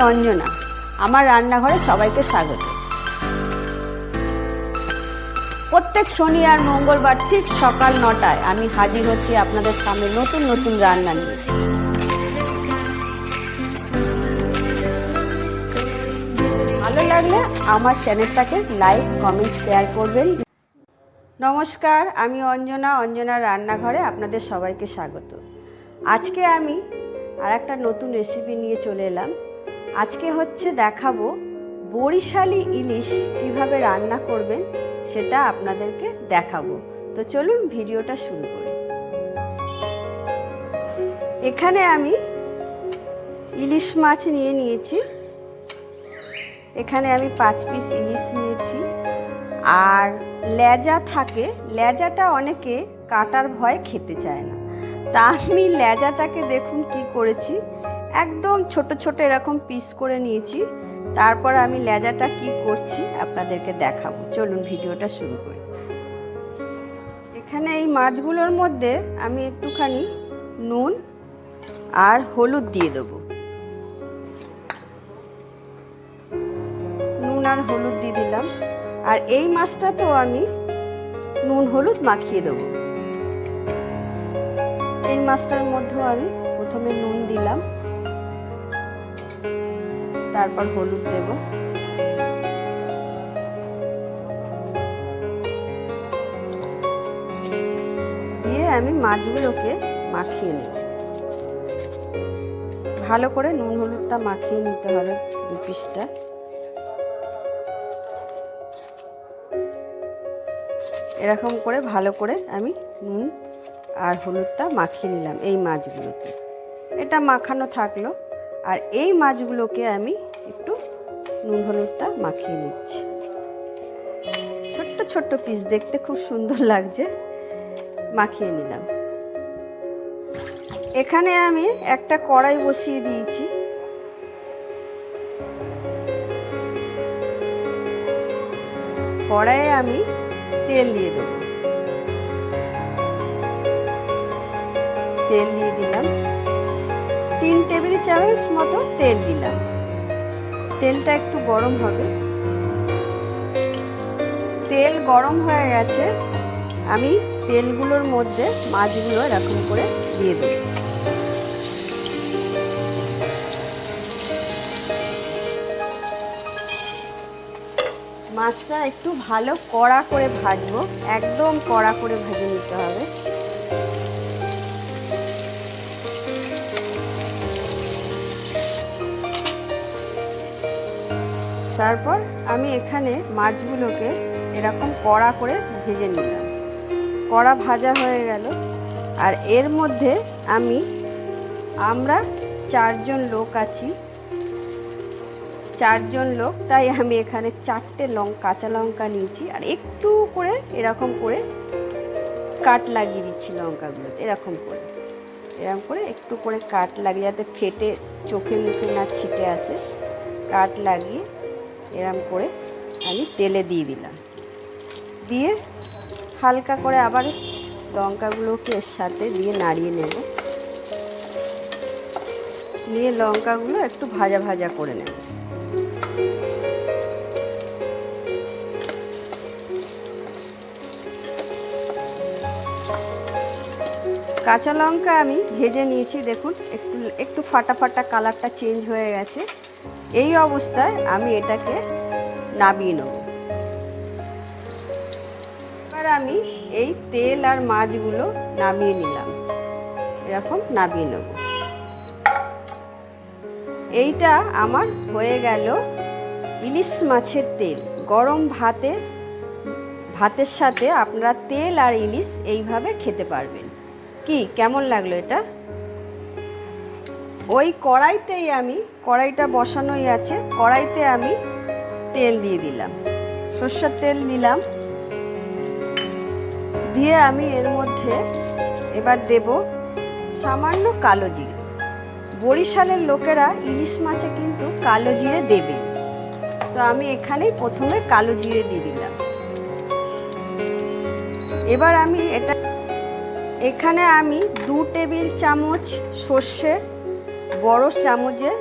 অঞ্জনা। আমার রান্নাঘরে সবাইকে স্বাগত। প্রত্যেক শনি আর মঙ্গলবার ঠিক সকাল 9টায় আমি হাজির হচ্ছি আপনাদের সামনে নতুন নতুন রান্না নিয়ে। ভালো লাগলে আমার চ্যানেলটাকে লাইক, কমেন্ট, শেয়ার করবেন। নমস্কার, আমি অঞ্জনার রান্নাঘরে আপনাদের সবাইকে স্বাগত। আজকে আমি আর একটা নতুন রেসিপি নিয়ে চলে এলাম। আজকে দেখাবো বরিশালি ইলিশ কিভাবে রান্না করবেন সেটা আপনাদেরকে দেখাবো। তো চলুন ভিডিওটা শুরু করি। এখানে আমি ইলিশ মাছ নিয়েছি। এখানে আমি 5 পিস ইলিশ নিয়েছি। আর লেজা থাকে, লেজাটা অনেকে কাটার ভয় খেতে চায় না, তা আমি লেজাটাকে দেখুন কি করেছি, একদম ছোট ছোট এরকম পিস করে নিয়েছি। তারপর আমি লেজাটা কি করছি আপনাদেরকে দেখাবো। চলুন ভিডিওটা শুরু করি। এখানে এই মাছগুলোর মধ্যে আমি একটুখানি নুন আর হলুদ দিয়ে দেবো। নুন আর হলুদ দিয়ে দিলাম। আর এই মাছটাতেও আমি নুন হলুদ মাখিয়ে দেবো। এই মাছটার মধ্যেও আমি প্রথমে নুন দিলাম, তারপর হলুদ দেব। দিয়ে আমি মাছগুলোকে মাখিয়ে নেব। ভালো করে নুন হলুদটা মাখিয়ে নিতে হবে 2 পিসটা। এরকম করে ভালো করে আমি নুন আর হলুদটা মাখিয়ে নিলাম এই মাছগুলোতে। এটা মাখানো থাকলো। আর এই মাছগুলোকে আমি একটু নুন হলুদটা মাখিয়ে নিচ্ছি। ছোট্ট ছোট্ট পিস, দেখতে খুব সুন্দর লাগছে, মাখিয়ে নিলাম। এখানে আমি একটা কড়াই বসিয়ে দিয়েছি। কড়াইয়ে আমি তেল দিয়ে দেবো। তেল দিয়ে দিলাম, 3 টেবিল চামচ মতো তেল দিলাম। তেলটা একটু গরম হবে। তেল গরম হয়ে গেছে। আমি তেলগুলোর মধ্যে মাছগুলো এরকম করে দিয়ে দেব। মাছটা একটু ভালো কড়া করে ভাজবো, একদম কড়া করে ভেজে নিতে হবে। তারপর আমি এখানে মাছগুলোকে এরকম কড়া করে ভেজে নিলাম। কড়া ভাজা হয়ে গেল। আর এর মধ্যে আমরা 4 জন লোক আছি। 4 জন লোক, তাই আমি এখানে 4টে কাঁচা লঙ্কা নিয়েছি। আর একটু করে এরকম করে কাট লাগিয়ে দিচ্ছি লঙ্কাগুলোতে। এরকম করে একটু করে কাট লাগিয়ে, যাতে ফেটে চোখে মুখে না ছিটে আসে। কাট লাগিয়ে এরকম করে আমি তেলে দিয়ে দিলাম। দিয়ে হালকা করে আবার লঙ্কাগুলোকে এর সাথে দিয়ে নাড়িয়ে নেব। নিয়ে লঙ্কাগুলো একটু ভাজা ভাজা করে নেব। কাঁচা লঙ্কা আমি ভেজে নিয়েছি, দেখুন একটু ফাটা ফাটা কালারটা চেঞ্জ হয়ে গেছে। এই অবস্থায় আমি এটাকে নামিয়ে নেব। এবার আমি এই তেল আর মাছগুলো নামিয়ে নিলাম। এরকম নামিয়ে নেব। এইটা আমার হয়ে গেল ইলিশ মাছের তেল। গরম ভাতের সাথে আপনারা তেল আর ইলিশ এইভাবে খেতে পারবেন। কি কেমন লাগলো এটা? ওই কড়াইটা বসানোই আছে। কড়াইতে আমি তেল দিয়ে দিলাম, সরষের তেল দিলাম। দিয়ে আমি এর মধ্যে এবার দেব সামান্য কালো জিরে। বরিশালের লোকেরা ইলিশ মাছে কিন্তু কালো জিরে দেবে, তো আমি এখানেই প্রথমে কালো জিরে দিয়ে দিলাম। এবার আমি এখানে আমি 2 টেবিল চামচ সর্ষে, বড় চামচের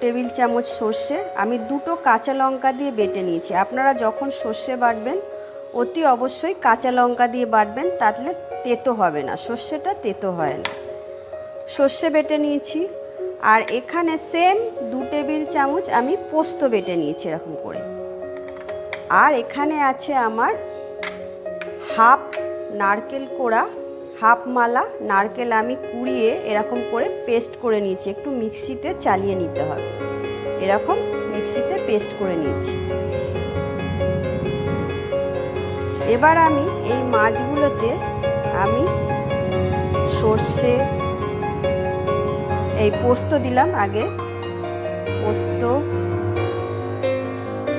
টেবিল চামচ সর্ষে, আমি 2টো কাঁচা লঙ্কা দিয়ে বেটে নিয়েছি। আপনারা যখন সর্ষে বাটবেন অতি অবশ্যই কাঁচা লঙ্কা দিয়ে বাটবেন, তাহলে তেতো হবে না, সর্ষেটা তেতো হয় না। সর্ষে বেটে নিয়েছি। আর এখানে সেম 2 টেবিল চামচ আমি পোস্ত বেটে নিয়েছি এরকম করে। আর এখানে আছে আমার হাফ নারকেল কোড়া, হাফ মালা নারকেল আমি কুড়িয়ে এরকম করে পেস্ট করে নিয়েছি। একটু মিক্সিতে চালিয়ে নিতে হবে, এরকম মিক্সিতে পেস্ট করে নিয়েছি। এবার আমি এই মাছগুলোতে আমি সর্ষে, এই পোস্ত দিলাম আগে, পোস্ত,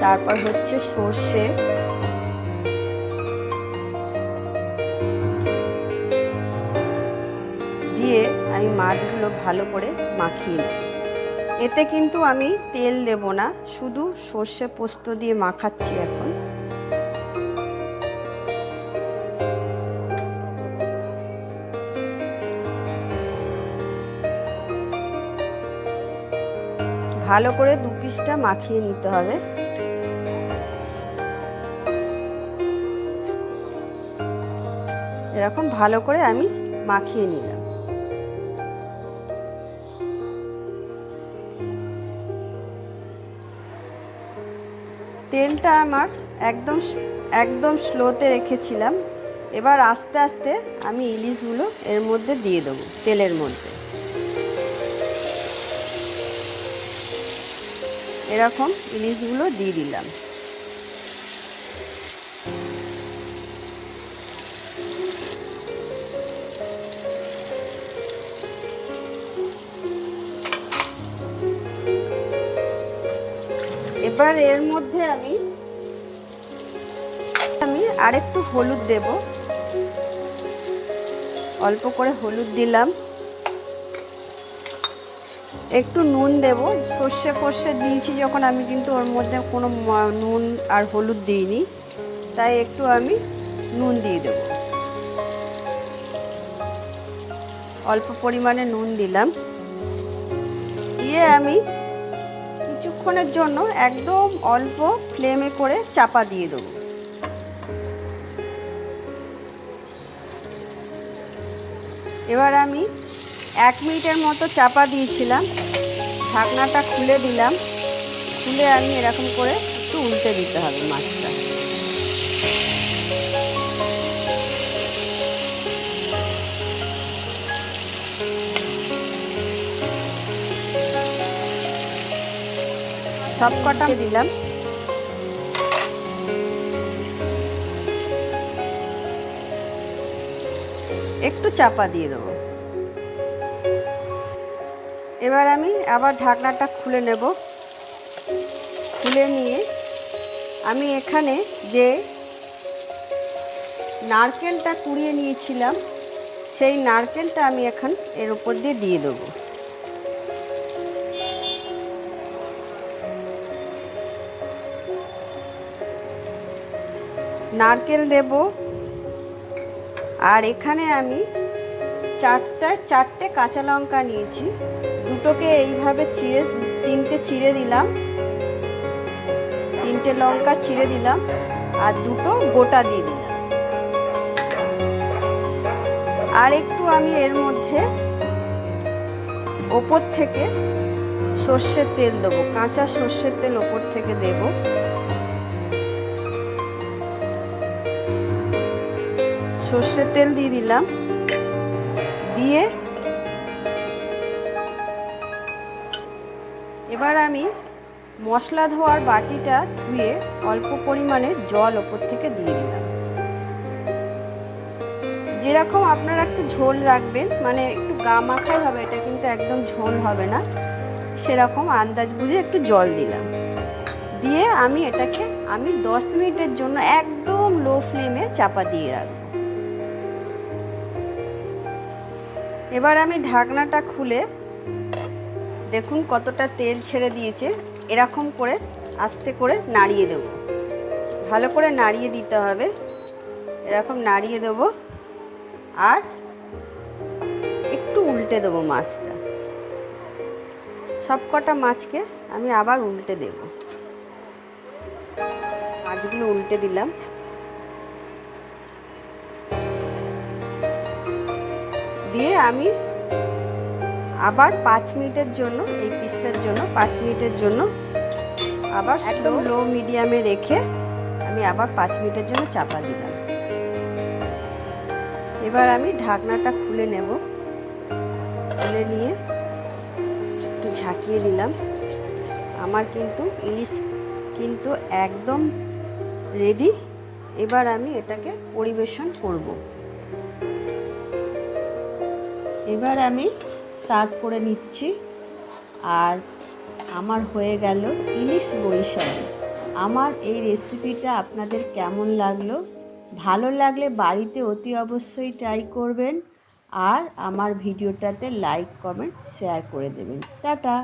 তারপর হচ্ছে সর্ষে, দিয়ে আমি মাছগুলো ভালো করে মাখিয়ে নেব। এতে কিন্তু আমি তেল দেব না, শুধু সর্ষে পোস্ত দিয়ে মাখাচ্ছি এখন। ভালো করে 2 পিসটা মাখিয়ে নিতে হবে। এরকম ভালো করে আমি মাখিয়ে নিলাম। তেলটা আমার একদম স্লোতে রেখেছিলাম। এবার আস্তে আস্তে আমি ইলিশগুলো এর মধ্যে দিয়ে দেবো, তেলের মধ্যে। এরকম ইলিশগুলো দিয়ে দিলাম। এবার এর মধ্যে আমি আরেকটু হলুদ দেব, অল্প করে হলুদ দিলাম। একটু নুন দেব, সর্ষে ফর্ষে দিয়েছি যখন আমি কিন্তু ওর মধ্যে কোনো নুন আর হলুদ দিইনি, তাই একটু আমি নুন দিয়ে দেব। অল্প পরিমাণে নুন দিলাম, দিয়ে আমি কিছুক্ষণের জন্য একদম অল্প ফ্লেমে করে চাপা দিয়ে দেবো। এবার আমি 1 মিনিটের মতো চাপা দিয়েছিলাম, ঢাকনাটা খুলে দিলাম। খুলে আমি এরকম করে একটু উল্টে দিতে হবে মাছটা। সব কটা দিলাম। একটু চাপা দিয়ে দেবো। এবার আমি আবার ঢাকনাটা খুলে নেব। খুলে নিয়ে আমি এখানে যে নারকেলটা কুড়িয়ে নিয়েছিলাম সেই নারকেলটা আমি এখন এর উপর দিয়ে দেবো। নারকেল দেব। আর এখানে আমি 4টে কাঁচা লঙ্কা নিয়েছি, দুটোকে এইভাবে চিড়ে, 3টে চিড়ে দিলাম, 3টে লঙ্কা চিড়ে দিলাম, আর 2টো গোটা দিয়ে দিলাম। আর একটু আমি এর মধ্যে ওপর থেকে সর্ষের তেল দেবো, কাঁচা সর্ষের তেল ওপর থেকে দেব। সর্ষের তেল দিয়ে দিলাম, দিয়ে এবার আমি মশলা ধোয়ার বাটিটা ধুয়ে অল্প পরিমাণে জল ওপর থেকে দিয়ে দিলাম। যেরকম আপনারা একটু ঝোল রাখবেন, মানে একটু গা মাখাই হবে, এটা কিন্তু একদম ঝোল হবে না, সেরকম আন্দাজ বুঝে একটু জল দিলাম। দিয়ে আমি এটাকে 10 মিনিটের জন্য একদম লো ফ্লেমে চাপা দিয়ে রাখবো। এবার আমি ঢাকনাটা খুলে দেখুন কতটা তেল ছেড়ে দিয়েছে। এরকম করে আস্তে করে নাড়িয়ে দেব, ভালো করে নাড়িয়ে দিতে হবে। এরকম নাড়িয়ে দেব আর একটু উল্টে দেবো মাছটা। সব কটা মাছকে আমি আবার উল্টে দেব। মাছগুলো উল্টে দিলাম। দিয়ে আমি আবার 5 মিনিটের জন্য, এই পিসটার জন্য 5 মিনিটের জন্য আবার একদম লো মিডিয়ামে রেখে আমি আবার 5 মিনিটের জন্য চাপা দিলাম। এবার আমি ঢাকনাটা খুলে নেব। খুলে নিয়ে একটু ঝাঁকিয়ে দিলাম। আমার কিন্তু ইলিশ কিন্তু একদম রেডি। এবার আমি এটাকে পরিবেশন করব। এবার আমি সার্ভ করে নিচ্ছি। আর আমার হয়ে গেল ইলিশ বরিশালি। আমার এই রেসিপিটা আপনাদের কেমন লাগলো? ভালো লাগলে বাড়িতে অতি অবশ্যই ট্রাই করবেন। আর আমার ভিডিওটাতে লাইক, কমেন্ট, শেয়ার করে দেবেন। টাটা।